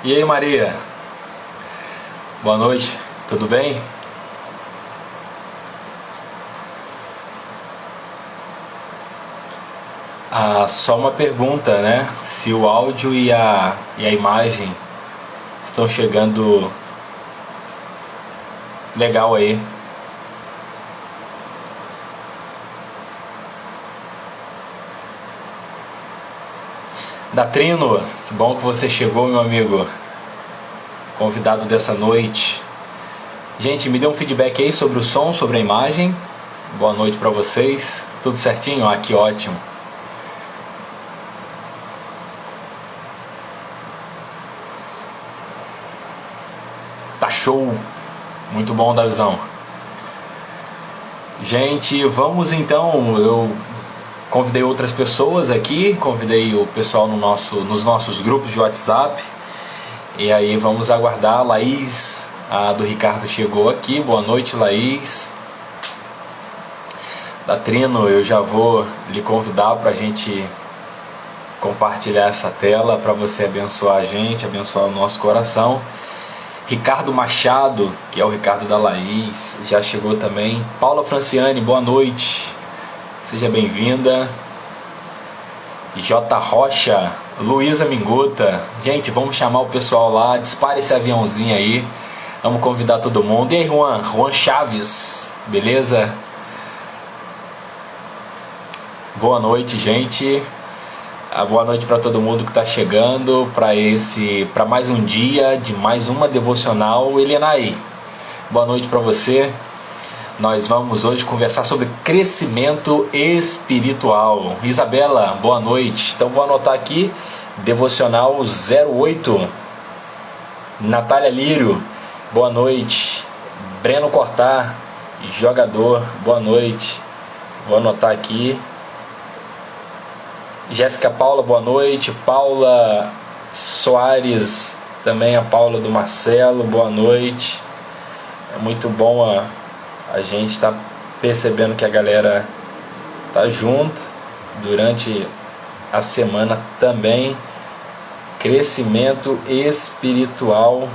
E aí, Maria? Boa noite, tudo bem? Só uma pergunta, né? Se o áudio e a imagem estão chegando legal aí. Da Trino, que bom que você chegou, meu amigo. Convidado dessa noite. Gente, me dê um feedback aí sobre o som, sobre a imagem. Boa noite pra vocês. Tudo certinho? Que ótimo. Tá show. Muito bom, Davizão. Gente, vamos então. Eu convidei outras pessoas aqui, convidei o pessoal nos nossos grupos de WhatsApp. E aí vamos aguardar. Laís, a do Ricardo chegou aqui. Boa noite, Laís. Da Trino, eu já vou lhe convidar para a gente compartilhar essa tela, para você abençoar a gente, abençoar o nosso coração. Ricardo Machado, que é o Ricardo da Laís, já chegou também. Paula Franciane, boa noite. Seja bem-vinda. J. Rocha, Luísa Minguta. Gente, vamos chamar o pessoal lá. Dispara esse aviãozinho aí. Vamos convidar todo mundo. E aí, Juan Chaves, beleza? Boa noite, gente. Boa noite para todo mundo que está chegando para mais um dia de mais uma devocional Elenai. Boa noite para você. Nós vamos hoje conversar sobre crescimento espiritual. Isabela, boa noite. Então vou anotar aqui, devocional 08. Natália Lírio, boa noite. Breno Cortar, jogador, boa noite. Vou anotar aqui. Jéssica Paula, boa noite. Paula Soares, também a Paula do Marcelo, boa noite. É muito bom a gente está percebendo que a galera tá junto durante a semana também. Crescimento espiritual.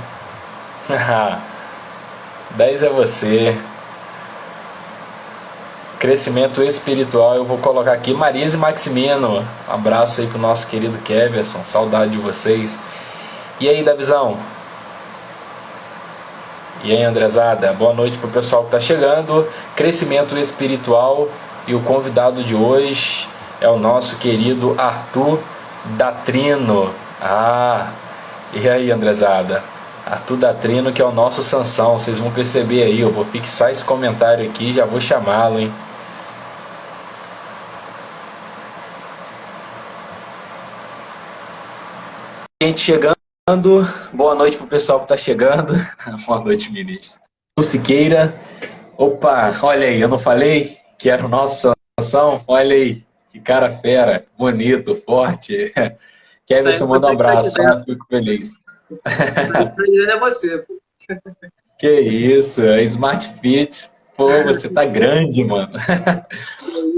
10 é você. Crescimento espiritual, eu vou colocar aqui Marisa e Maximino. Abraço aí pro nosso querido Keverson, saudade de vocês. E aí, Davizão? E aí, Andrezada? Boa noite pro pessoal que tá chegando. Crescimento espiritual, e o convidado de hoje é o nosso querido Arthur da Trino. E aí, Andrezada? Arthur da Trino, que é o nosso Sansão. Vocês vão perceber aí, eu vou fixar esse comentário aqui e já vou chamá-lo, hein? Gente chegando, boa noite pro pessoal que tá chegando. Boa noite, ministros. Siqueira, opa, olha aí, eu não falei que era o nosso Sansão? Olha aí, que cara fera, bonito, forte. Keverson, manda um abraço, fico feliz. É você. Que isso, é Smart Fit. Pô, você tá grande, mano.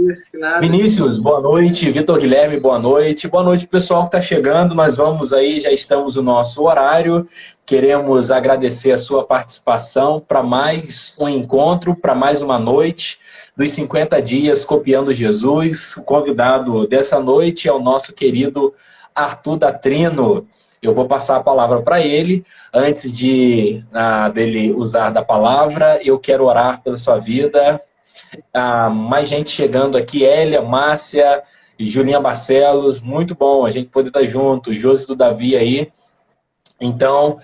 Isso, nada. Vinícius, boa noite. Vitor Guilherme, boa noite. Boa noite, pessoal que tá chegando. Nós vamos aí, já estamos no nosso horário. Queremos agradecer a sua participação para mais um encontro, para mais uma noite dos 50 dias Copiando Jesus. O convidado dessa noite é o nosso querido Arthur da Trino. Eu vou passar a palavra para ele. Antes dele usar da palavra, eu quero orar pela sua vida. Mais gente chegando aqui, Hélia, Márcia e Julinha Barcelos. Muito bom a gente poder estar junto. Josi do Davi aí. Então,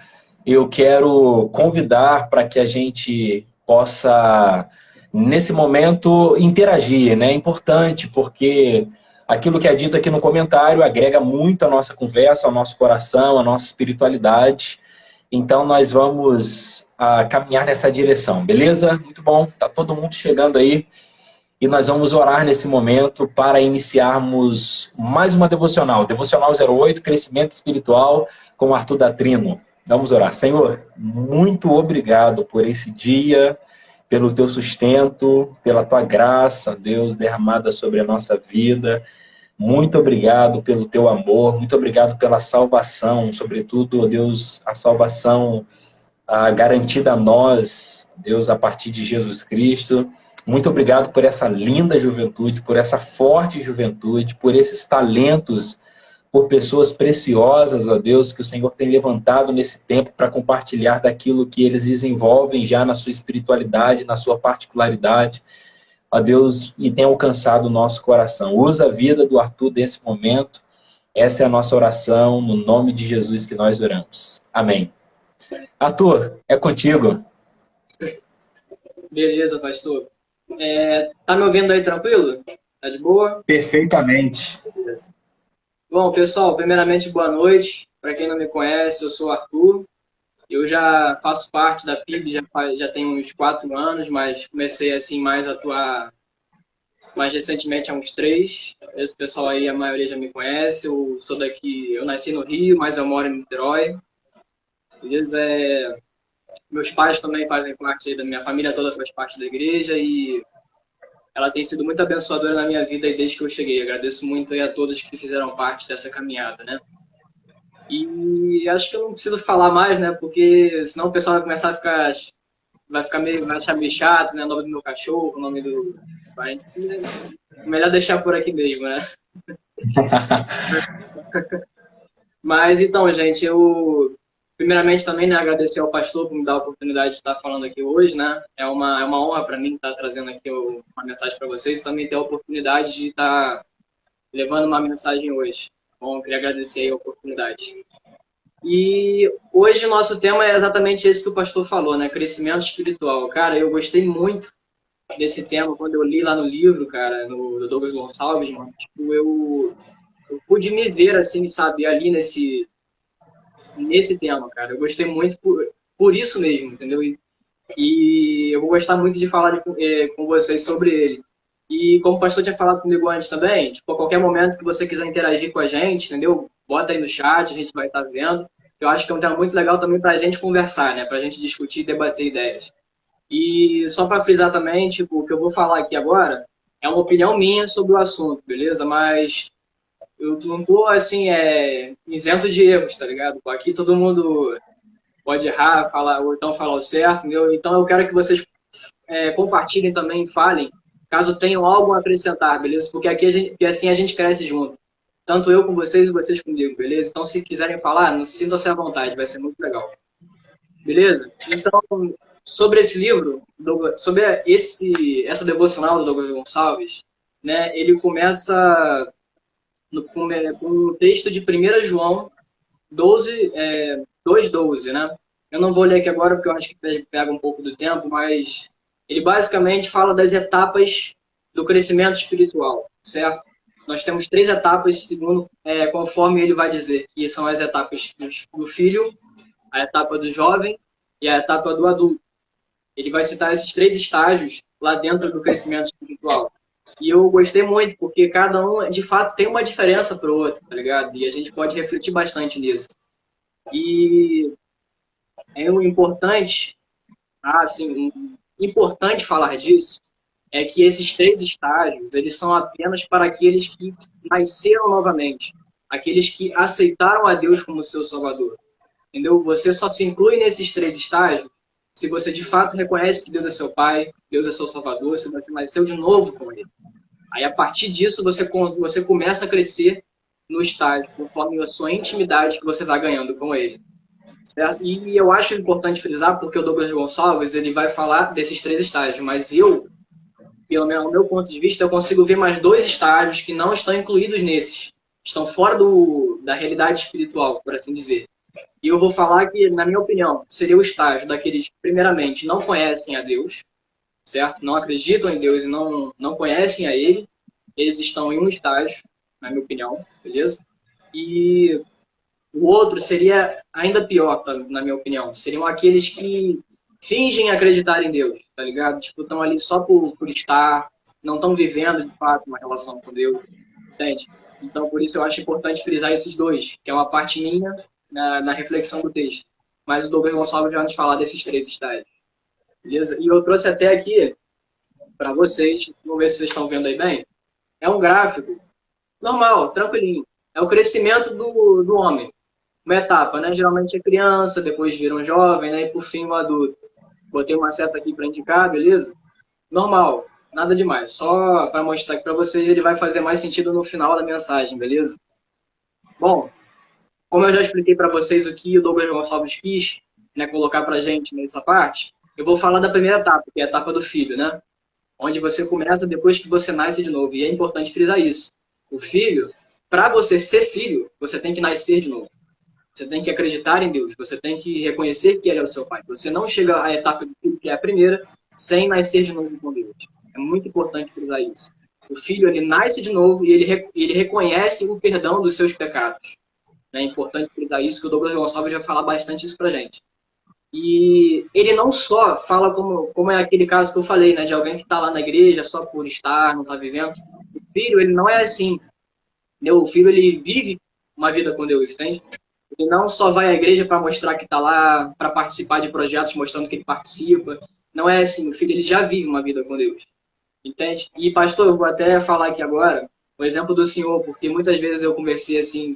eu quero convidar para que a gente possa, nesse momento, interagir, né? É importante, porque aquilo que é dito aqui no comentário agrega muito a nossa conversa, ao nosso coração, à nossa espiritualidade. Então, nós vamos caminhar nessa direção, beleza? Muito bom, tá todo mundo chegando aí. E nós vamos orar nesse momento para iniciarmos mais uma devocional. Devocional 08, Crescimento Espiritual, com Arthur da Trino. Vamos orar. Senhor, muito obrigado por esse dia, pelo teu sustento, pela tua graça, Deus, derramada sobre a nossa vida. muito obrigado pelo teu amor, muito obrigado pela salvação, sobretudo, ó Deus, a salvação garantida a nós, Deus, a partir de Jesus Cristo. Muito obrigado por essa linda juventude, por essa forte juventude, por esses talentos, por pessoas preciosas, ó Deus, que o Senhor tem levantado nesse tempo para compartilhar daquilo que eles desenvolvem já na sua espiritualidade, na sua particularidade, ó Deus, e tem alcançado o nosso coração. Usa a vida do Arthur nesse momento. Essa é a nossa oração, no nome de Jesus que nós oramos. Amém. Arthur, é contigo. Beleza, pastor. Tá me ouvindo aí tranquilo? Tá de boa? Perfeitamente. Beleza. Bom, pessoal, primeiramente, boa noite. Para quem não me conhece, eu sou o Arthur. Eu já faço parte da PIB, já tem uns 4 anos, mas comecei assim mais a atuar mais recentemente há uns 3. Esse pessoal aí, a maioria já me conhece. Eu sou daqui, eu nasci no Rio, mas eu moro em Niterói. Beleza? Meus pais também fazem parte da minha família, toda faz parte da igreja e ela tem sido muito abençoadora na minha vida desde que eu cheguei. Agradeço muito a todos que fizeram parte dessa caminhada, né? E acho que eu não preciso falar mais, né? Porque senão o pessoal vai começar a ficar, vai achar meio chato, né? O nome do meu cachorro, o nome do parente, assim, né? Melhor deixar por aqui mesmo, né? Mas então, gente, eu primeiramente também, né, agradecer ao pastor por me dar a oportunidade de estar falando aqui hoje, né? É uma honra para mim estar trazendo aqui uma mensagem para vocês e também ter a oportunidade de estar levando uma mensagem hoje. Bom, eu queria agradecer aí a oportunidade. E hoje o nosso tema é exatamente esse que o pastor falou, né? Crescimento espiritual. Cara, eu gostei muito desse tema quando eu li lá no livro, cara, do Douglas Gonçalves, mano. Tipo, eu pude me ver, assim, sabe, ali nesse tema, cara. Eu gostei muito por isso mesmo, entendeu? E eu vou gostar muito de falar com vocês sobre ele. E como o pastor tinha falado comigo antes também, tipo, a qualquer momento que você quiser interagir com a gente, entendeu? Bota aí no chat, a gente vai estar vendo. Eu acho que é um tema muito legal também para a gente conversar, né? Para a gente discutir e debater ideias. E só para frisar também, tipo, o que eu vou falar aqui agora é uma opinião minha sobre o assunto, beleza? Mas eu não tô, assim, isento de erros, tá ligado? Aqui todo mundo pode errar, falar, ou então falar o certo, entendeu? Então eu quero que vocês compartilhem também, falem, caso tenham algo a acrescentar, beleza? Porque aqui assim a gente cresce junto. Tanto eu com vocês e vocês comigo, beleza? Então se quiserem falar, não sintam-se à vontade, vai ser muito legal. Beleza? Então, sobre esse livro, sobre essa devocional do Douglas Gonçalves, né, ele começa com um texto de 1 João 2:12, né? Eu não vou ler aqui agora porque eu acho que pega um pouco do tempo, mas ele basicamente fala das etapas do crescimento espiritual, certo? Nós temos 3 etapas, conforme ele vai dizer, que são as etapas do filho, a etapa do jovem e a etapa do adulto. Ele vai citar esses 3 estágios lá dentro do crescimento espiritual. E eu gostei muito, porque cada um, de fato, tem uma diferença para o outro, tá ligado? E a gente pode refletir bastante nisso. E é importante falar disso, é que esses 3 estágios, eles são apenas para aqueles que nasceram novamente, aqueles que aceitaram a Deus como seu Salvador. Entendeu? Você só se inclui nesses 3 estágios se você de fato reconhece que Deus é seu Pai, Deus é seu Salvador, se você nasceu de novo com Ele. Aí, a partir disso, você começa a crescer no estágio, conforme a sua intimidade que você vai ganhando com Ele. Certo? E eu acho importante frisar, porque o Douglas Gonçalves ele vai falar desses 3 estágios, mas eu, pelo menos no meu ponto de vista, eu consigo ver mais 2 estágios que não estão incluídos nesses. Estão fora da realidade espiritual, por assim dizer. E eu vou falar que, na minha opinião, seria o estágio daqueles que, primeiramente, não conhecem a Deus, certo? Não acreditam em Deus e não conhecem a Ele. Eles estão em um estágio, na minha opinião, beleza? E o outro seria ainda pior, na minha opinião. Seriam aqueles que fingem acreditar em Deus, tá ligado? Tipo, estão ali só por estar, não estão vivendo, de fato, uma relação com Deus, entende? Então, por isso eu acho importante frisar esses 2, que é uma parte minha na reflexão do texto. Mas o Douglas Gonçalves vai nos falar desses 3 estágios. Beleza? E eu trouxe até aqui para vocês, vamos ver se vocês estão vendo aí bem. É um gráfico Normal, tranquilinho. É o crescimento do homem. Uma etapa, né? Geralmente é criança, depois vira um jovem, né? E por fim um adulto. Botei uma seta aqui para indicar, beleza? Normal, nada demais. Só para mostrar aqui para vocês, ele vai fazer mais sentido no final da mensagem, beleza? Bom, como eu já expliquei para vocês o que o Douglas Gonçalves quis, né, colocar para a gente nessa parte, eu vou falar da primeira etapa, que é a etapa do filho, né? Onde você começa depois que você nasce de novo. E é importante frisar isso. O filho, para você ser filho, você tem que nascer de novo. Você tem que acreditar em Deus. Você tem que reconhecer que Ele é o seu Pai. Você não chega à etapa do filho, que é a primeira, sem nascer de novo com Deus. É muito importante frisar isso. O filho, ele nasce de novo e ele reconhece o perdão dos seus pecados. É importante frisar isso, que o Douglas Gonçalves vai falar bastante isso pra gente. E ele não só fala como é aquele caso que eu falei, né, de alguém que está lá na igreja só por estar, não está vivendo. O filho, ele não é assim. O filho, ele vive uma vida com Deus, entende? Ele não só vai à igreja para mostrar que está lá, para participar de projetos mostrando que ele participa. Não é assim. O filho, ele já vive uma vida com Deus. Entende? E, pastor, eu vou até falar aqui agora o exemplo do senhor, porque muitas vezes eu conversei assim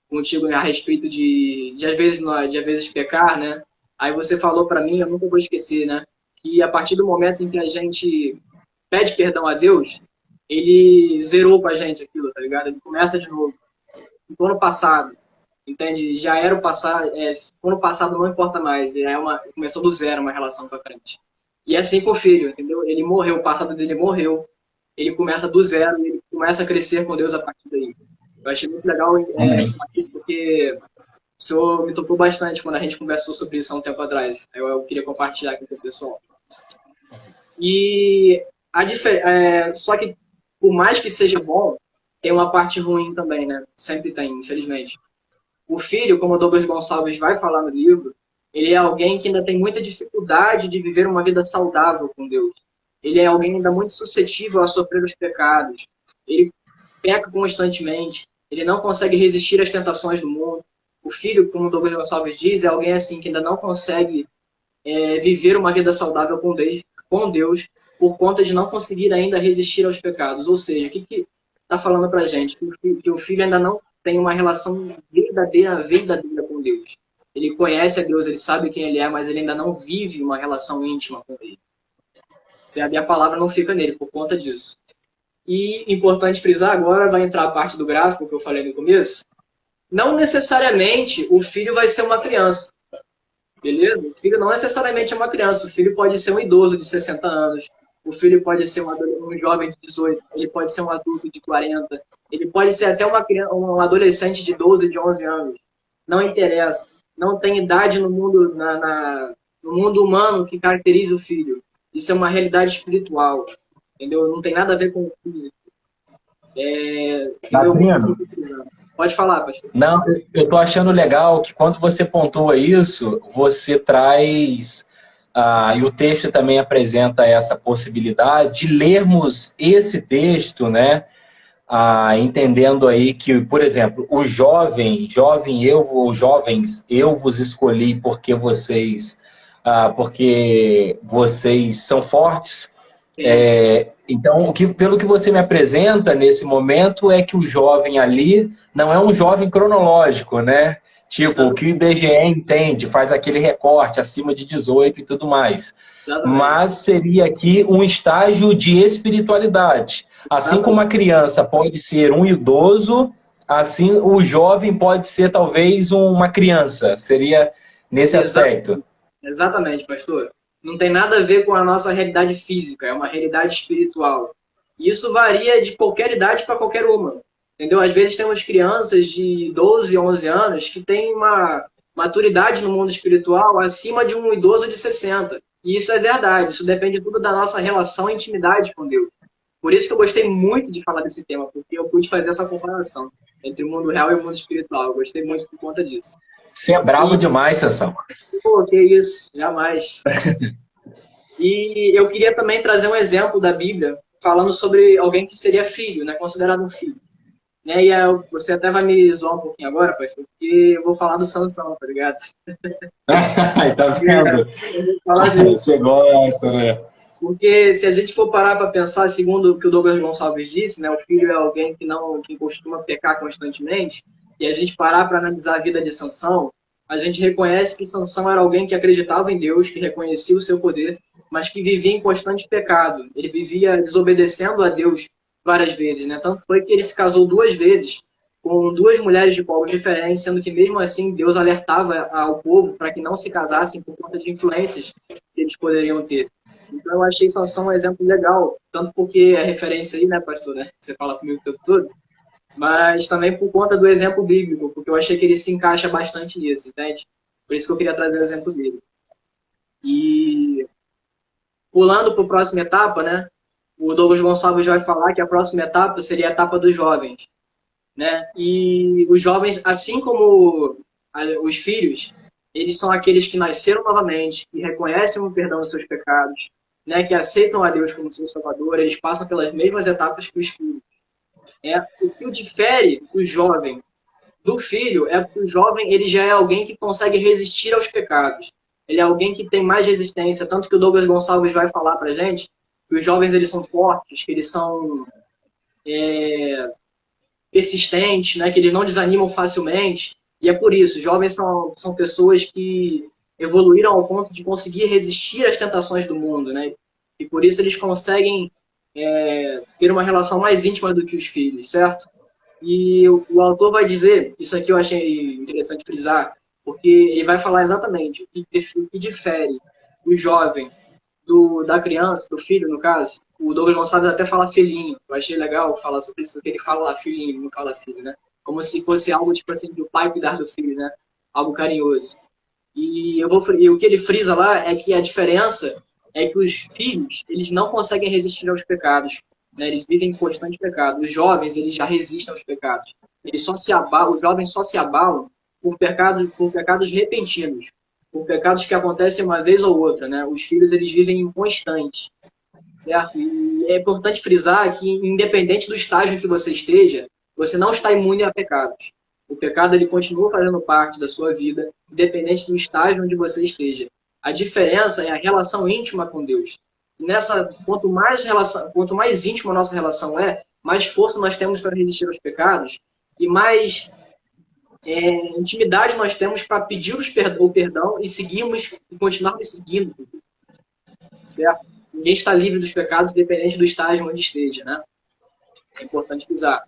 contigo, né, a respeito de às vezes pecar, né? Aí você falou para mim, eu nunca vou esquecer, né? Que a partir do momento em que a gente pede perdão a Deus, ele zerou pra gente aquilo, tá ligado? Ele começa de novo. No ano passado, entende? Já era o passado, o ano passado não importa mais, começou do zero uma relação pra frente. E é assim com o filho, entendeu? Ele morreu, o passado dele morreu, ele começa do zero e ele começa a crescer com Deus a partir daí. Eu achei muito legal isso, porque o senhor me tocou bastante quando a gente conversou sobre isso há um tempo atrás. Eu queria compartilhar aqui com o pessoal. E só que, por mais que seja bom, tem uma parte ruim também, né? Sempre tem, infelizmente. O filho, como o Douglas Gonçalves vai falar no livro, ele é alguém que ainda tem muita dificuldade de viver uma vida saudável com Deus. Ele é alguém ainda muito suscetível a sofrer os pecados. Ele peca constantemente. Ele não consegue resistir às tentações do mundo. O filho, como o Douglas Gonçalves diz, é alguém assim que ainda não consegue viver uma vida saudável com Deus por conta de não conseguir ainda resistir aos pecados. Ou seja, o que está falando para a gente? Que o filho ainda não tem uma relação verdadeira com Deus. Ele conhece a Deus, ele sabe quem ele é, mas ele ainda não vive uma relação íntima com ele. Se a palavra não fica nele por conta disso. E, importante frisar, agora vai entrar a parte do gráfico que eu falei no começo. Não necessariamente o filho vai ser uma criança. Beleza? O filho não necessariamente é uma criança. O filho pode ser um idoso de 60 anos. O filho pode ser um jovem de 18. Ele pode ser um adulto de 40. Ele pode ser até um adolescente de 12, de 11 anos. Não interessa. Não tem idade no mundo, no mundo humano que caracteriza o filho. Isso é uma realidade espiritual. Entendeu? Não tem nada a ver com o físico. Pode falar, pastor. Não, eu estou achando legal que quando você pontua isso, você traz, e o texto também apresenta essa possibilidade de lermos esse texto, né? Entendendo aí que, por exemplo, o jovens, eu vos escolhi porque vocês são fortes. Então, pelo que você me apresenta nesse momento é que o jovem ali não é um jovem cronológico, né? Tipo, o que o IBGE entende, faz aquele recorte acima de 18 e tudo mais. Exatamente. Mas seria aqui um estágio de espiritualidade. Assim como a criança pode ser um idoso, assim o jovem pode ser talvez uma criança. Seria nesse aspecto. Exatamente, pastor. Não tem nada a ver com a nossa realidade física, é uma realidade espiritual. E isso varia de qualquer idade para qualquer uma. Entendeu? Às vezes temos crianças de 12, 11 anos que têm uma maturidade no mundo espiritual acima de um idoso de 60. E isso é verdade, isso depende tudo da nossa relação e intimidade com Deus. Por isso que eu gostei muito de falar desse tema, porque eu pude fazer essa comparação entre o mundo real e o mundo espiritual. Eu gostei muito por conta disso. Você é bravo demais, Sansão. Pô, que isso, jamais. E eu queria também trazer um exemplo da Bíblia, falando sobre alguém que seria filho, né, considerado um filho. Né, e você até vai me zoar um pouquinho agora, pastor, porque eu vou falar do Sansão, tá ligado? Tá vendo? Você gosta, né? Porque se a gente for parar para pensar, segundo o que o Douglas Gonçalves disse, né, o filho é alguém que costuma pecar constantemente, e a gente parar para analisar a vida de Sansão, a gente reconhece que Sansão era alguém que acreditava em Deus, que reconhecia o seu poder, mas que vivia em constante pecado. Ele vivia desobedecendo a Deus várias vezes, né? Tanto foi que ele se casou 2 vezes com 2 mulheres de povos diferentes, sendo que mesmo assim Deus alertava ao povo para que não se casassem por conta de influências que eles poderiam ter. Então eu achei Sansão um exemplo legal, tanto porque é referência aí, né, pastor, né? Você fala comigo o tempo todo, mas também por conta do exemplo bíblico, porque eu achei que ele se encaixa bastante nisso, entende? Por isso que eu queria trazer o exemplo dele. E pulando para a próxima etapa, né? O Douglas Gonçalves vai falar que a próxima etapa seria a etapa dos jovens, né? E os jovens, assim como os filhos, eles são aqueles que nasceram novamente, que reconhecem o perdão dos seus pecados, né? Que aceitam a Deus como seu Salvador, eles passam pelas mesmas etapas que os filhos. O que o difere o jovem do filho é que o jovem ele já é alguém que consegue resistir aos pecados. Ele é alguém que tem mais resistência, tanto que o Douglas Gonçalves vai falar pra gente que os jovens eles são fortes, que eles são persistentes, né, que eles não desanimam facilmente. E é por isso, jovens são pessoas que evoluíram ao ponto de conseguir resistir às tentações do mundo, né? E por isso eles conseguem ter uma relação mais íntima do que os filhos, certo? E o autor vai dizer, isso aqui eu achei interessante frisar, porque ele vai falar exatamente o que difere o jovem da criança, do filho, no caso. O Douglas Gonçalves até fala filhinho. Eu achei legal falar sobre isso, porque ele fala lá filhinho, não fala filho, né? Como se fosse algo, tipo assim, do pai cuidar do filho, né? Algo carinhoso. E o que ele frisa lá é que a diferença é que os filhos, eles não conseguem resistir aos pecados, né? Eles vivem em constante pecado. Os jovens, eles já resistem aos pecados. Os jovens só se abalam por pecados repentinos, por pecados que acontecem uma vez ou outra, né? Os filhos, eles vivem em constante, certo? E é importante frisar que, independente do estágio em que você esteja, você não está imune a pecados. O pecado, ele continua fazendo parte da sua vida, independente do estágio onde você esteja. A diferença é a relação íntima com Deus. Quanto mais íntima a nossa relação mais força nós temos para resistir aos pecados e mais intimidade nós temos para pedir o perdão e continuarmos seguindo. Certo? Ninguém está livre dos pecados, independente do estágio onde esteja, né? É importante frisar.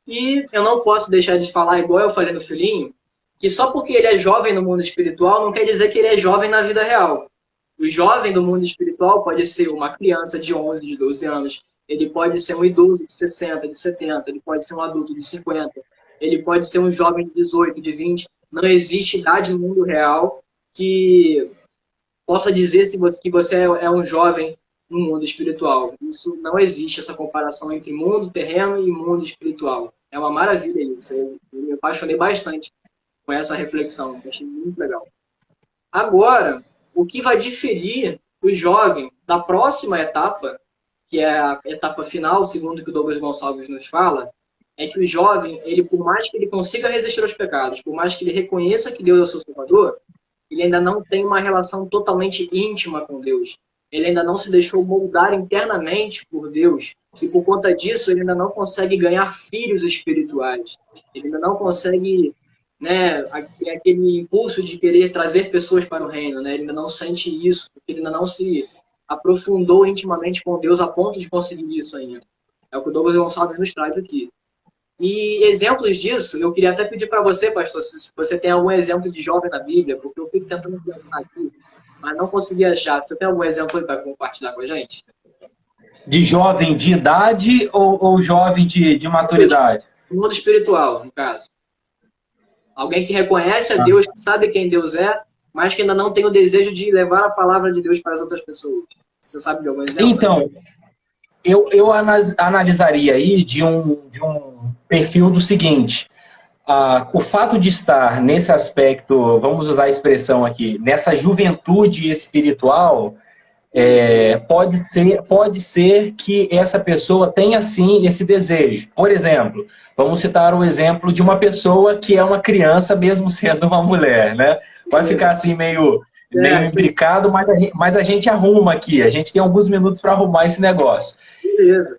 E eu não posso deixar de falar, igual eu falei no filhinho, que só porque ele é jovem no mundo espiritual não quer dizer que ele é jovem na vida real. O jovem do mundo espiritual pode ser uma criança de 11, de 12 anos, ele pode ser um idoso de 60, de 70, ele pode ser um adulto de 50, ele pode ser um jovem de 18, de 20. Não existe idade no mundo real que possa dizer que você é um jovem no mundo espiritual. Isso não existe, essa comparação entre mundo terreno e mundo espiritual. É uma maravilha isso. Eu me apaixonei bastante com essa reflexão. Achei muito legal. Agora, o que vai diferir o jovem da próxima etapa, que é a etapa final, segundo o que o Douglas Gonçalves nos fala, é que o jovem, ele, por mais que ele consiga resistir aos pecados, por mais que ele reconheça que Deus é o seu Salvador, ele ainda não tem uma relação totalmente íntima com Deus. Ele ainda não se deixou moldar internamente por Deus. E por conta disso, ele ainda não consegue ganhar filhos espirituais. Ele ainda não consegue, né, aquele impulso de querer trazer pessoas para o reino. Né? Ele ainda não sente isso, porque ele ainda não se aprofundou intimamente com Deus a ponto de conseguir isso ainda. É o que o Douglas Gonçalves nos traz aqui. E exemplos disso, eu queria até pedir para você, pastor, se você tem algum exemplo de jovem na Bíblia, porque eu fico tentando pensar aqui, mas não consegui achar. Você tem algum exemplo aí para compartilhar com a gente? De jovem de idade ou jovem de maturidade? No mundo espiritual, no caso. Alguém que reconhece a Deus, que sabe quem Deus é, mas que ainda não tem o desejo de levar a palavra de Deus para as outras pessoas. Você sabe de algum exemplo? Então, eu analisaria aí de um perfil do seguinte. O fato de estar nesse aspecto, vamos usar a expressão aqui, nessa juventude espiritual, pode ser que essa pessoa tenha, sim, esse desejo. Por exemplo, vamos citar o exemplo de uma pessoa que é uma criança, mesmo sendo uma mulher, né? Vai ficar assim meio Meio sim. imbricado, mas a gente arruma aqui. A gente tem alguns minutos para arrumar esse negócio. Beleza.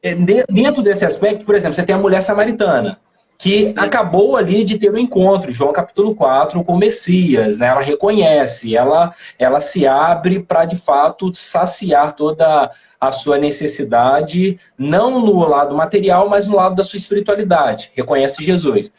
Dentro desse aspecto, por exemplo, você tem a mulher samaritana, que Sim, acabou ali de ter um encontro, João capítulo 4, com o Messias, né? Ela reconhece, ela se abre para, de fato, saciar toda a sua necessidade, não no lado material, mas no lado da sua espiritualidade. Reconhece Jesus.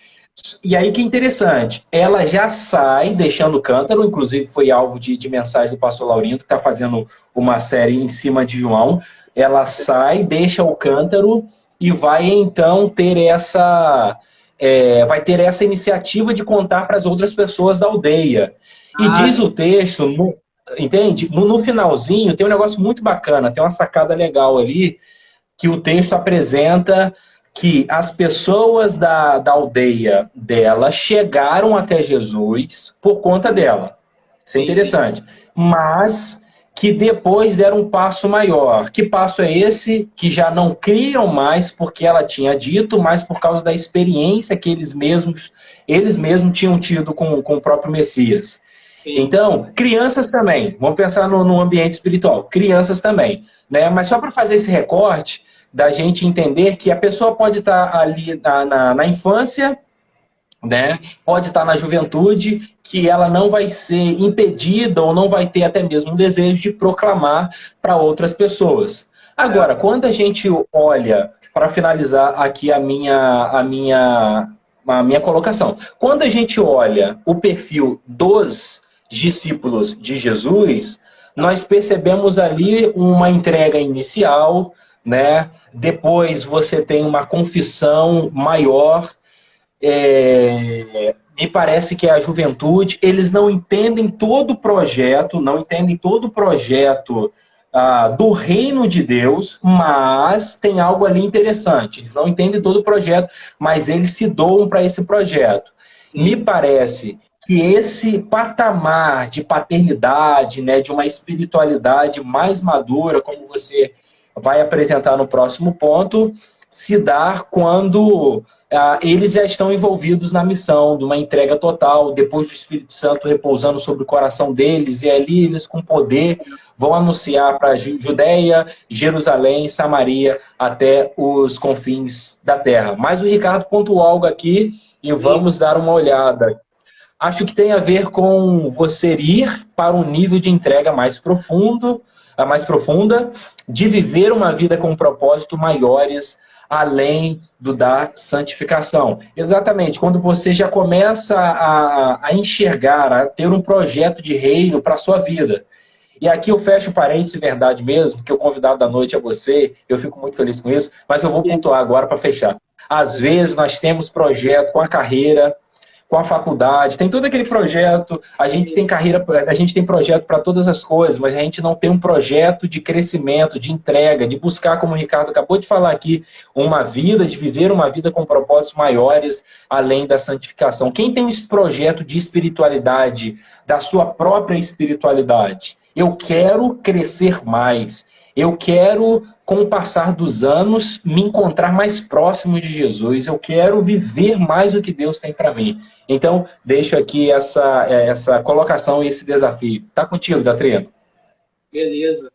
E aí que interessante, ela já sai deixando o cântaro, inclusive foi alvo de mensagem do pastor Laurindo, que está fazendo uma série em cima de João. Ela sai, deixa o cântaro e vai então ter vai ter essa iniciativa de contar para as outras pessoas da aldeia. E diz sim. o texto, entende? No finalzinho tem um negócio muito bacana, tem uma sacada legal ali, que o texto apresenta que as pessoas da aldeia dela chegaram até Jesus por conta dela. Isso é Sim, sim. interessante. Mas que depois deram um passo maior. Que passo é esse? Que já não criam mais porque ela tinha dito, mas por causa da experiência que eles mesmos tinham tido com o próprio Messias. Sim. Então, crianças também. Vamos pensar no ambiente espiritual. Crianças também. Né? Mas só para fazer esse recorte, da gente entender que a pessoa pode estar ali na infância, né? Pode estar na juventude, que ela não vai ser impedida ou não vai ter até mesmo um desejo de proclamar para outras pessoas. Agora, quando a gente olha, para finalizar aqui a minha colocação, quando a gente olha o perfil dos discípulos de Jesus, nós percebemos ali uma entrega inicial, né? Depois você tem uma confissão maior. Me parece que é a juventude, eles não entendem todo o projeto, do reino de Deus, mas tem algo ali interessante. Eles não entendem todo o projeto, mas eles se doam para esse projeto. Sim, Me parece que esse patamar de paternidade, né, de uma espiritualidade mais madura, como você vai apresentar no próximo ponto, se dá quando eles já estão envolvidos na missão de uma entrega total, depois do Espírito Santo repousando sobre o coração deles, e ali eles com poder vão anunciar para a Judéia, Jerusalém, Samaria, até os confins da terra. Mas o Ricardo pontuou algo aqui e vamos dar uma olhada. Acho que tem a ver com você ir para um nível de entrega mais profunda, de viver uma vida com propósito maiores, além do da santificação. Exatamente, quando você já começa a enxergar, a ter um projeto de reino para a sua vida. E aqui eu fecho parênteses, verdade mesmo, que o convidado da noite é você, eu fico muito feliz com isso, mas eu vou pontuar agora para fechar. Às vezes nós temos projeto com a carreira, com a faculdade, tem todo aquele projeto, a gente tem carreira, a gente tem projeto para todas as coisas, mas a gente não tem um projeto de crescimento, de entrega, de buscar, como o Ricardo acabou de falar aqui, de viver uma vida com propósitos maiores, além da santificação. Quem tem esse projeto de espiritualidade, da sua própria espiritualidade? Eu quero crescer mais, eu quero, com o passar dos anos, me encontrar mais próximo de Jesus, eu quero viver mais o que Deus tem para mim. Então, deixo aqui essa colocação e esse desafio. Tá contigo, Datrino? Beleza.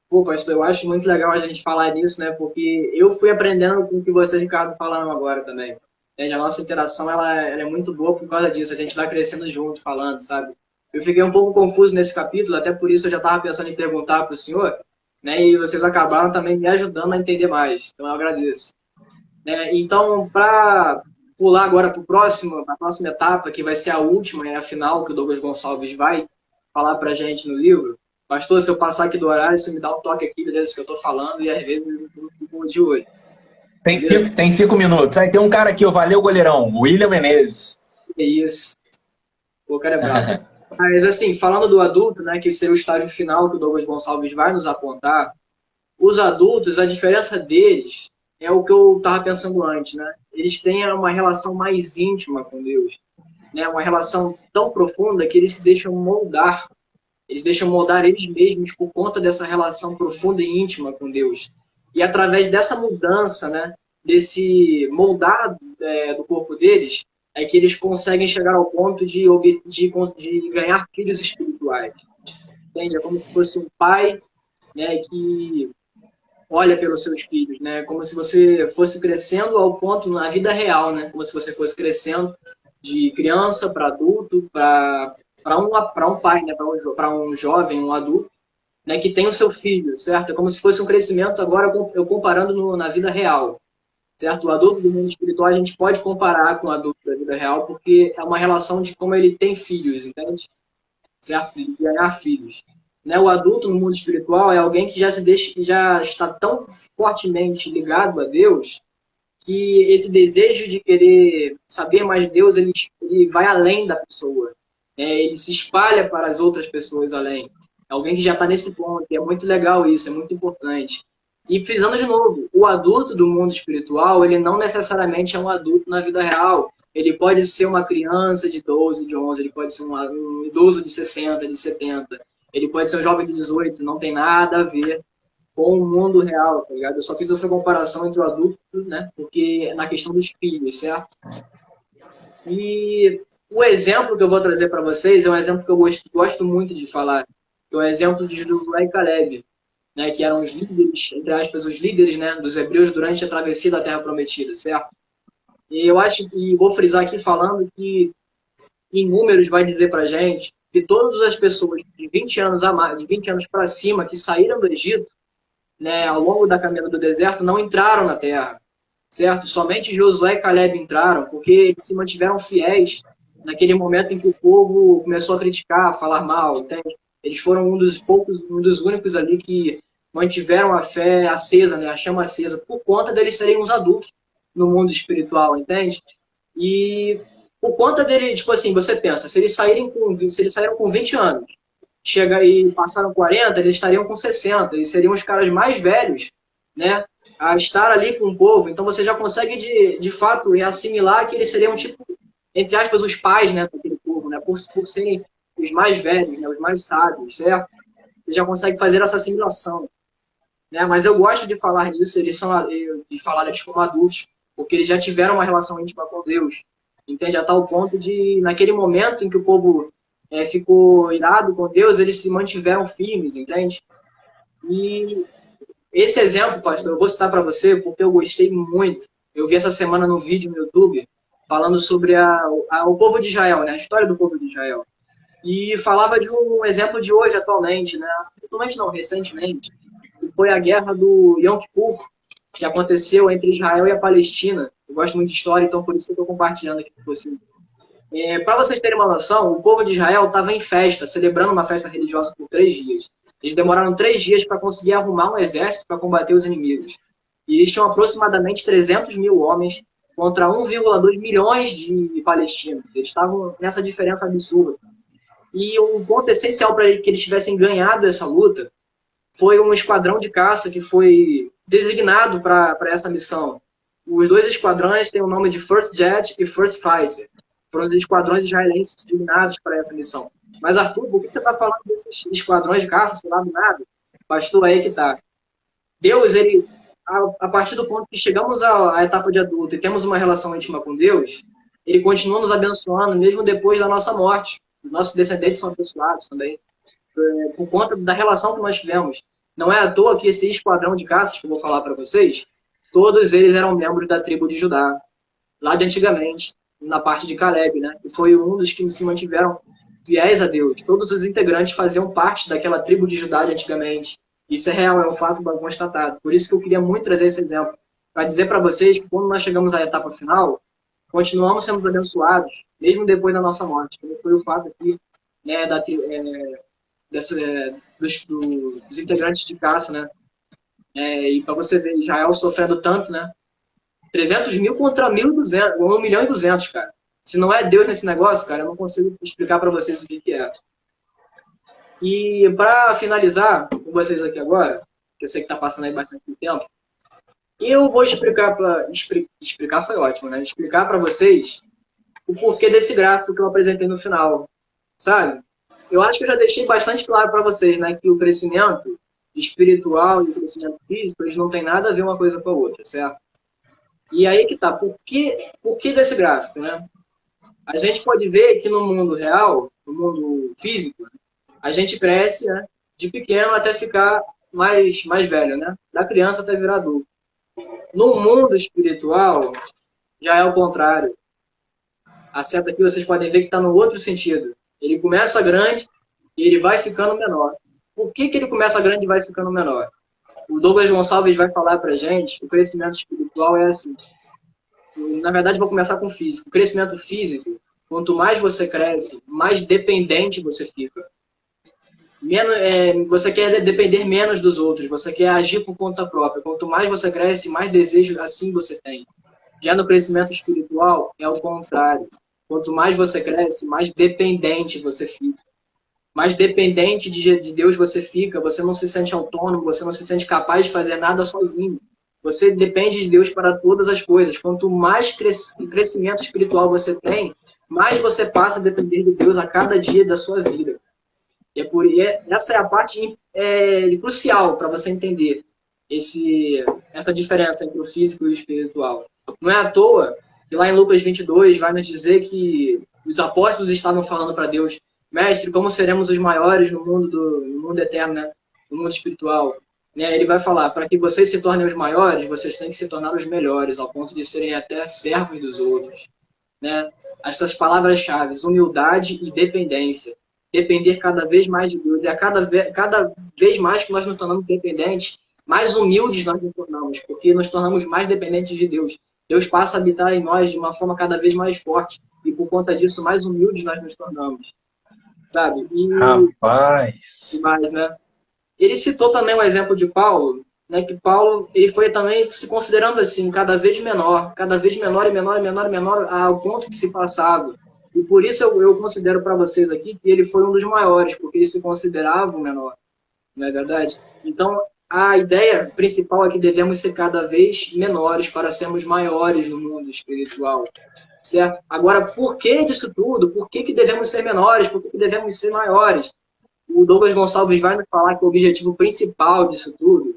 Pô, pastor, eu acho muito legal a gente falar nisso, né? Porque eu fui aprendendo com o que você, Ricardo, falaram agora também. A nossa interação, ela é muito boa por causa disso. A gente vai crescendo junto, falando, sabe? Eu fiquei um pouco confuso nesse capítulo, até por isso eu já estava pensando em perguntar para o senhor, né? E vocês acabaram também me ajudando a entender mais. Então, eu agradeço. Então, para pular agora para a próxima etapa, que vai ser a última, a final, que o Douglas Gonçalves vai falar para a gente no livro. Pastor, se eu passar aqui do horário, você me dá um toque aqui, beleza, que eu estou falando, e às vezes eu fico de olho. Tem 5 minutos. Aí tem um cara aqui, o Valeu Goleirão, William Menezes. É isso. O cara é bravo. Mas, assim, falando do adulto, né, que seria o estágio final que o Douglas Gonçalves vai nos apontar, os adultos, a diferença deles é o que eu estava pensando antes, né? Eles têm uma relação mais íntima com Deus, né? Uma relação tão profunda que eles se deixam moldar. Eles deixam moldar eles mesmos por conta dessa relação profunda e íntima com Deus. E através dessa mudança, né, desse moldar do corpo deles, é que eles conseguem chegar ao ponto de ganhar filhos espirituais. entende? É como se fosse um pai, né, que olha pelos seus filhos, né? Como se você fosse crescendo ao ponto na vida real, né? Como se você fosse crescendo de criança para adulto, para um pai, né? Para um jovem, um adulto, né? Que tem o seu filho, certo? É como se fosse um crescimento agora eu comparando na vida real, certo? O adulto do mundo espiritual a gente pode comparar com o adulto da vida real porque é uma relação de como ele tem filhos, entende? Certo? De ganhar filhos. Né? O adulto no mundo espiritual é alguém que já se deixa, que já está tão fortemente ligado a Deus que esse desejo de querer saber mais de Deus ele vai além da pessoa. Ele se espalha para as outras pessoas além. É alguém que já está nesse ponto. E é muito legal isso, é muito importante. E frisando de novo, o adulto do mundo espiritual, ele não necessariamente é um adulto na vida real. Ele pode ser uma criança de 12, de 11, ele pode ser um idoso de 60, de 70, ele pode ser um jovem de 18, não tem nada a ver com o mundo real, tá ligado? Eu só fiz essa comparação entre o adulto, né? Porque na questão dos filhos, certo? E o exemplo que eu vou trazer para vocês é um exemplo que eu gosto muito de falar, que é o exemplo de Josué e Caleb, né? Que eram os líderes, entre aspas, os líderes, né? Dos hebreus durante a travessia da Terra Prometida, certo? E eu acho, e vou frisar aqui falando que em números vai dizer para gente que todas as pessoas de 20 anos a mais, de 20 anos para cima que saíram do Egito, né, ao longo da caminhada do deserto, não entraram na terra, certo? Somente Josué e Caleb entraram, porque eles se mantiveram fiéis naquele momento em que o povo começou a criticar, a falar mal, entende? Eles foram um dos poucos, um dos únicos ali que mantiveram a fé acesa, né, a chama acesa, por conta deles serem uns adultos no mundo espiritual, entende? E por conta dele, tipo assim, você pensa, se eles saíram com 20 anos, chega e passaram 40, eles estariam com 60, eles seriam os caras mais velhos, né, a estar ali com o povo. Então você já consegue de fato assimilar que eles seriam tipo, entre aspas, os pais, né, daquele povo, né, por serem os mais velhos, né, os mais sábios, certo? Você já consegue fazer essa assimilação, né? Mas eu gosto de falar disso, de falar deles como adultos, porque eles já tiveram uma relação íntima com Deus, entende? A tal ponto de, naquele momento em que o povo ficou irado com Deus, eles se mantiveram firmes, entende? E esse exemplo, pastor, eu vou citar para você porque eu gostei muito. Eu vi essa semana no vídeo no YouTube falando sobre o povo de Israel, né? A história do povo de Israel. E falava de um exemplo de hoje, atualmente, né? Atualmente não, recentemente, que foi a guerra do Yom Kippur, que aconteceu entre Israel e a Palestina. Eu gosto muito de história, então por isso que eu estou compartilhando aqui com vocês. Para vocês terem uma noção, o povo de Israel estava em festa, celebrando uma festa religiosa por 3 dias. Eles demoraram 3 dias para conseguir arrumar um exército para combater os inimigos. E eles tinham aproximadamente 300 mil homens contra 1,2 milhões de palestinos. Eles estavam nessa diferença absurda. E um ponto essencial para que eles tivessem ganhado essa luta foi um esquadrão de caça que foi designado para essa missão. Os 2 esquadrões têm o nome de First Jet e First Fighter. Foram os esquadrões israelenses designados para essa missão. Mas, Arthur, por que você está falando desses esquadrões de caça, sei lá, do nada? Pastor, aí que tá. Deus, ele, a partir do ponto que chegamos à etapa de adulto e temos uma relação íntima com Deus, ele continua nos abençoando, mesmo depois da nossa morte. Os nossos descendentes são abençoados também, por conta da relação que nós tivemos. Não é à toa que esse esquadrão de caças que eu vou falar para vocês, todos eles eram membros da tribo de Judá, lá de antigamente, na parte de Caleb, né? Que foi um dos que se mantiveram fiéis a Deus. Todos os integrantes faziam parte daquela tribo de Judá de antigamente. Isso é real, é um fato constatado. Por isso que eu queria muito trazer esse exemplo, para dizer para vocês que quando nós chegamos à etapa final, continuamos sendo abençoados, mesmo depois da nossa morte. Como foi o fato aqui, né, dos integrantes de caça, né? E para você ver, Israel sofrendo tanto, né? 300 mil contra 1.200, 1 milhão e 200, cara. Se não é Deus nesse negócio, cara, eu não consigo explicar para vocês o que é. E para finalizar com vocês aqui agora, que eu sei que está passando aí bastante tempo, eu vou explicar foi ótimo, né? Explicar para vocês o porquê desse gráfico que eu apresentei no final, sabe? Eu acho que eu já deixei bastante claro para vocês, né, que o crescimento espiritual e o crescimento físico, eles não têm nada a ver uma coisa com a outra, certo? E aí que tá, por que desse gráfico, né? A gente pode ver que no mundo real, no mundo físico, A gente cresce, né, de pequeno até ficar mais velho, né? Da criança até virar adulto. No mundo espiritual, já é o contrário. A seta aqui vocês podem ver que está no outro sentido. Ele começa grande e ele vai ficando menor. Por que ele começa grande e vai ficando menor? O Douglas Gonçalves vai falar para a gente que o crescimento espiritual é assim. Na verdade, vou começar com o físico. O crescimento físico, quanto mais você cresce, mais dependente você fica. Você quer depender menos dos outros, você quer agir por conta própria. Quanto mais você cresce, mais desejo assim você tem. Já no crescimento espiritual, é o contrário. Quanto mais você cresce, mais dependente você fica. Mais dependente de Deus você fica, você não se sente autônomo, você não se sente capaz de fazer nada sozinho. Você depende de Deus para todas as coisas. Quanto mais crescimento espiritual você tem, mais você passa a depender de Deus a cada dia da sua vida. Essa é a parte crucial para você entender essa diferença entre o físico e o espiritual. Não é à toa que lá em Lucas 22 vai nos dizer que os apóstolos estavam falando para Deus: Mestre, como seremos os maiores no mundo eterno, né? No mundo espiritual? Né? Ele vai falar: para que vocês se tornem os maiores, vocês têm que se tornar os melhores, ao ponto de serem até servos dos outros. Né? Essas palavras-chave: humildade e dependência. Depender cada vez mais de Deus. E a cada vez mais que nós nos tornamos dependentes, mais humildes nós nos tornamos, porque nos tornamos mais dependentes de Deus. Deus passa a habitar em nós de uma forma cada vez mais forte. E por conta disso, mais humildes nós nos tornamos. Sabe? Rapaz! Mais, né? Ele citou também um exemplo de Paulo, né? Que Paulo ele foi também se considerando assim, cada vez menor e menor, ao ponto que se passava. E por isso eu considero para vocês aqui que ele foi um dos maiores, porque ele se considerava o menor. Não é verdade? Então, a ideia principal é que devemos ser cada vez menores para sermos maiores no mundo espiritual. Certo? Agora, por que disso tudo? Por que devemos ser menores? Por que devemos ser maiores? O Douglas Gonçalves vai nos falar que o objetivo principal disso tudo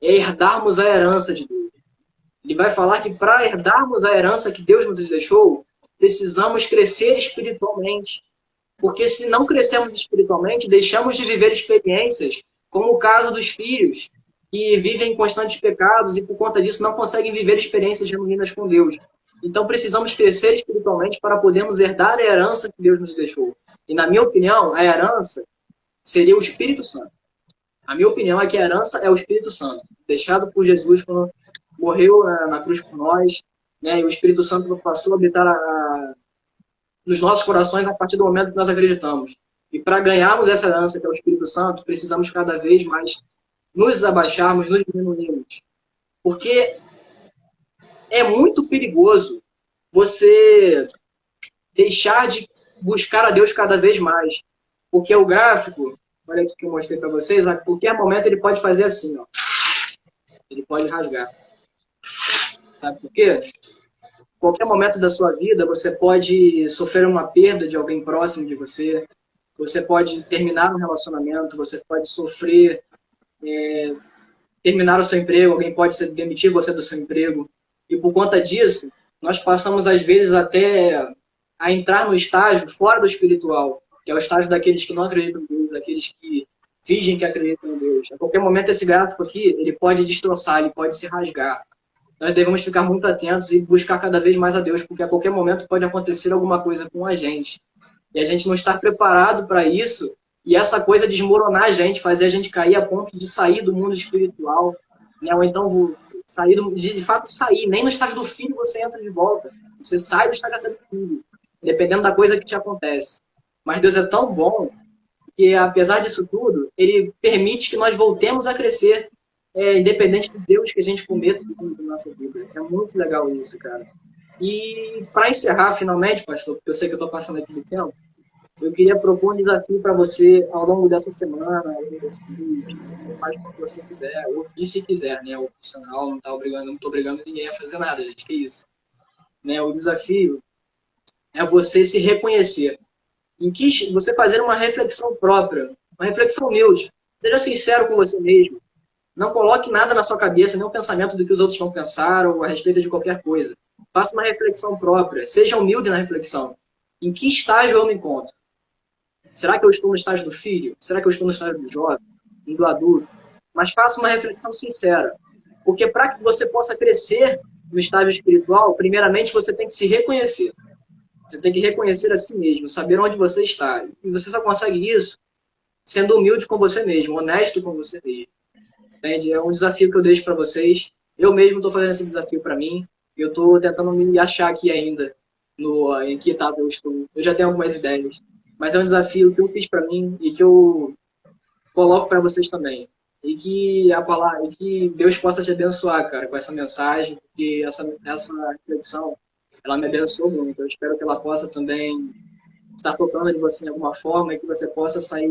é herdarmos a herança de Deus. Ele vai falar que para herdarmos a herança que Deus nos deixou, precisamos crescer espiritualmente. Porque se não crescermos espiritualmente, deixamos de viver experiências, como o caso dos filhos, que vivem em constantes pecados e por conta disso não conseguem viver experiências genuínas com Deus. Então precisamos crescer espiritualmente para podermos herdar a herança que Deus nos deixou. E na minha opinião, a herança seria o Espírito Santo. A minha opinião é que a herança é o Espírito Santo, deixado por Jesus quando morreu na cruz por nós, né? E o Espírito Santo passou a habitar nos nossos corações a partir do momento que nós acreditamos. E para ganharmos essa herança que é o Espírito Santo, precisamos cada vez mais nos abaixarmos, nos diminuirmos. Porque é muito perigoso você deixar de buscar a Deus cada vez mais. Porque o gráfico, olha aqui que eu mostrei para vocês, a qualquer momento ele pode fazer assim, ó. Ele pode rasgar. Sabe por quê? Qualquer momento da sua vida, você pode sofrer uma perda de alguém próximo de você, você pode terminar um relacionamento, você pode sofrer, terminar o seu emprego, alguém pode demitir você do seu emprego. E por conta disso, nós passamos, às vezes, até a entrar no estágio fora do espiritual, que é o estágio daqueles que não acreditam em Deus, daqueles que fingem que acreditam em Deus. A qualquer momento, esse gráfico aqui, ele pode destroçar, ele pode se rasgar. Nós devemos ficar muito atentos e buscar cada vez mais a Deus, porque a qualquer momento pode acontecer alguma coisa com a gente. E a gente não estar preparado para isso, e essa coisa desmoronar a gente, fazer a gente cair a ponto de sair do mundo espiritual, né? Ou então sair de fato sair. Nem no estágio do filho você entra de volta. Você sai do estágio do filho, dependendo da coisa que te acontece. Mas Deus é tão bom que, apesar disso tudo, Ele permite que nós voltemos a crescer, independente do Deus que a gente cometa na nossa vida. É muito legal isso, cara. E para encerrar, finalmente, pastor, porque eu sei que eu estou passando aqui do tempo, eu queria propor um desafio para você ao longo dessa semana, você faz o que você quiser, ou e se quiser, né? O profissional não está obrigando, não estou obrigando ninguém a fazer nada, gente, que isso. Né? O desafio é você se reconhecer, em que você fazer uma reflexão própria, uma reflexão humilde. Seja sincero com você mesmo. Não coloque nada na sua cabeça, nenhum pensamento do que os outros vão pensar ou a respeito de qualquer coisa. Faça uma reflexão própria. Seja humilde na reflexão. Em que estágio eu me encontro? Será que eu estou no estágio do filho? Será que eu estou no estágio do jovem, do adulto? Mas faça uma reflexão sincera. Porque para que você possa crescer no estágio espiritual, primeiramente você tem que se reconhecer. Você tem que reconhecer a si mesmo, saber onde você está. E você só consegue isso sendo humilde com você mesmo, honesto com você mesmo. Entende? É um desafio que eu deixo para vocês. Eu mesmo estou fazendo esse desafio para mim. Eu estou tentando me achar aqui ainda, em que etapa eu estou. Eu já tenho algumas ideias. Mas é um desafio que eu fiz para mim e que eu coloco para vocês também. E que a palavra, e que Deus possa te abençoar, cara, com essa mensagem, porque essa reflexão, ela me abençoou muito. Eu espero que ela possa também estar tocando em você de alguma forma e que você possa sair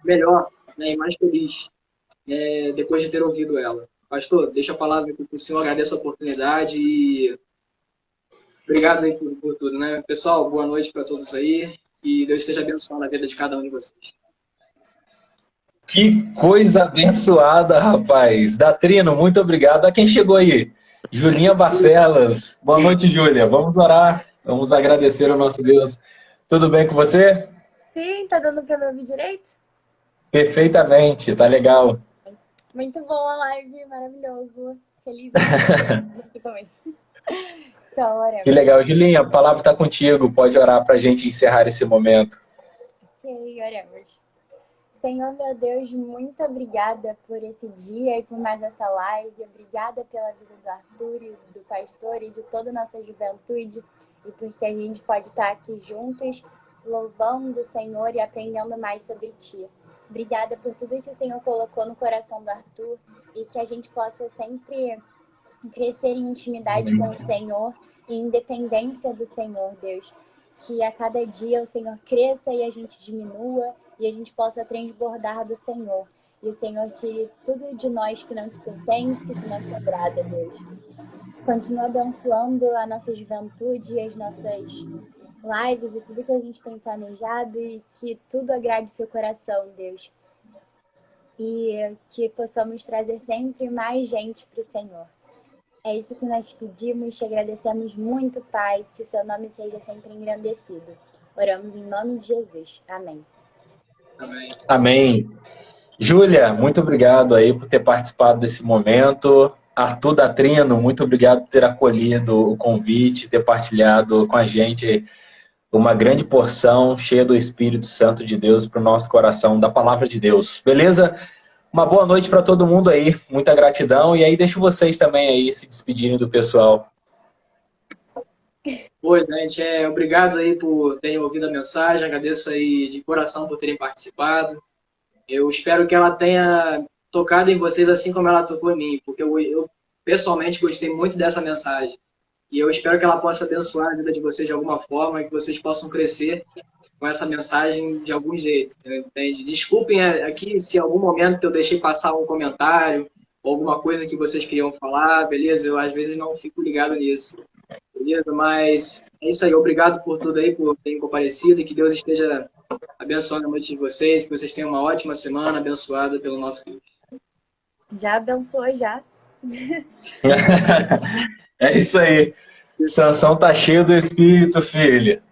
melhor, né, e mais feliz depois de ter ouvido ela. Pastor, deixa a palavra aqui para o senhor, agradeço a oportunidade e obrigado aí por tudo, né? Pessoal, boa noite para todos aí e Deus esteja abençoando a vida de cada um de vocês. Que coisa abençoada, rapaz. Datrino, muito obrigado. A quem chegou aí? Julinha Barcelos. Boa noite, Júlia. Vamos orar. Vamos agradecer ao nosso Deus. Tudo bem com você? Sim, tá dando pra me ouvir direito? Perfeitamente, tá legal. Muito bom a live, maravilhoso. Feliz aqui também. Então, oremos. Que legal. Julinha, a palavra está contigo. Pode orar para a gente encerrar esse momento. Ok, oremos. Senhor, meu Deus, muito obrigada por esse dia e por mais essa live. Obrigada pela vida do Arthur e do pastor e de toda a nossa juventude. E porque a gente pode estar aqui juntos, louvando o Senhor e aprendendo mais sobre Ti. Obrigada por tudo que o Senhor colocou no coração do Arthur e que a gente possa sempre crescer em intimidade com o Senhor e independência do Senhor, Deus. Que a cada dia o Senhor cresça e a gente diminua e a gente possa transbordar do Senhor. E o Senhor tire tudo de nós que não te pertence, que não te agrada, Deus. Continua abençoando a nossa juventude e as nossas lives e tudo que a gente tem planejado e que tudo agrade o seu coração, Deus. E que possamos trazer sempre mais gente para o Senhor. É isso que nós pedimos, te agradecemos muito, Pai, que o seu nome seja sempre engrandecido. Oramos em nome de Jesus. Amém. Amém. Amém. Júlia, muito obrigado aí por ter participado desse momento. Arthur Datrino, muito obrigado por ter acolhido o convite, ter partilhado com a gente uma grande porção cheia do Espírito Santo de Deus para o nosso coração, da palavra de Deus. Beleza? Uma boa noite para todo mundo aí, muita gratidão. E aí deixo vocês também aí se despedirem do pessoal. Oi, gente, obrigado aí por terem ouvido a mensagem, agradeço aí de coração por terem participado. Eu espero que ela tenha tocado em vocês assim como ela tocou em mim, porque eu pessoalmente gostei muito dessa mensagem. E eu espero que ela possa abençoar a vida de vocês de alguma forma, que vocês possam crescer com essa mensagem de algum jeito, entende? Desculpem aqui se em algum momento eu deixei passar um comentário ou alguma coisa que vocês queriam falar, beleza? Eu às vezes não fico ligado nisso, beleza? Mas é isso aí, obrigado por tudo aí, por terem comparecido e que Deus esteja abençoando a noite de vocês, que vocês tenham uma ótima semana abençoada pelo nosso Deus. Já abençoou, já. É isso aí. Sansão tá cheio do Espírito, filho.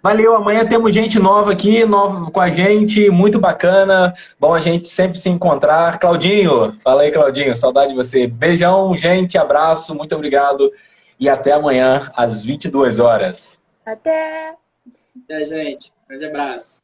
Valeu, amanhã temos gente nova aqui, nova com a gente, muito bacana. Bom a gente sempre se encontrar. Claudinho, fala aí, Claudinho, saudade de você. Beijão, gente, abraço, muito obrigado. E até amanhã, às 22 horas. Até! Até, gente. Grande abraço.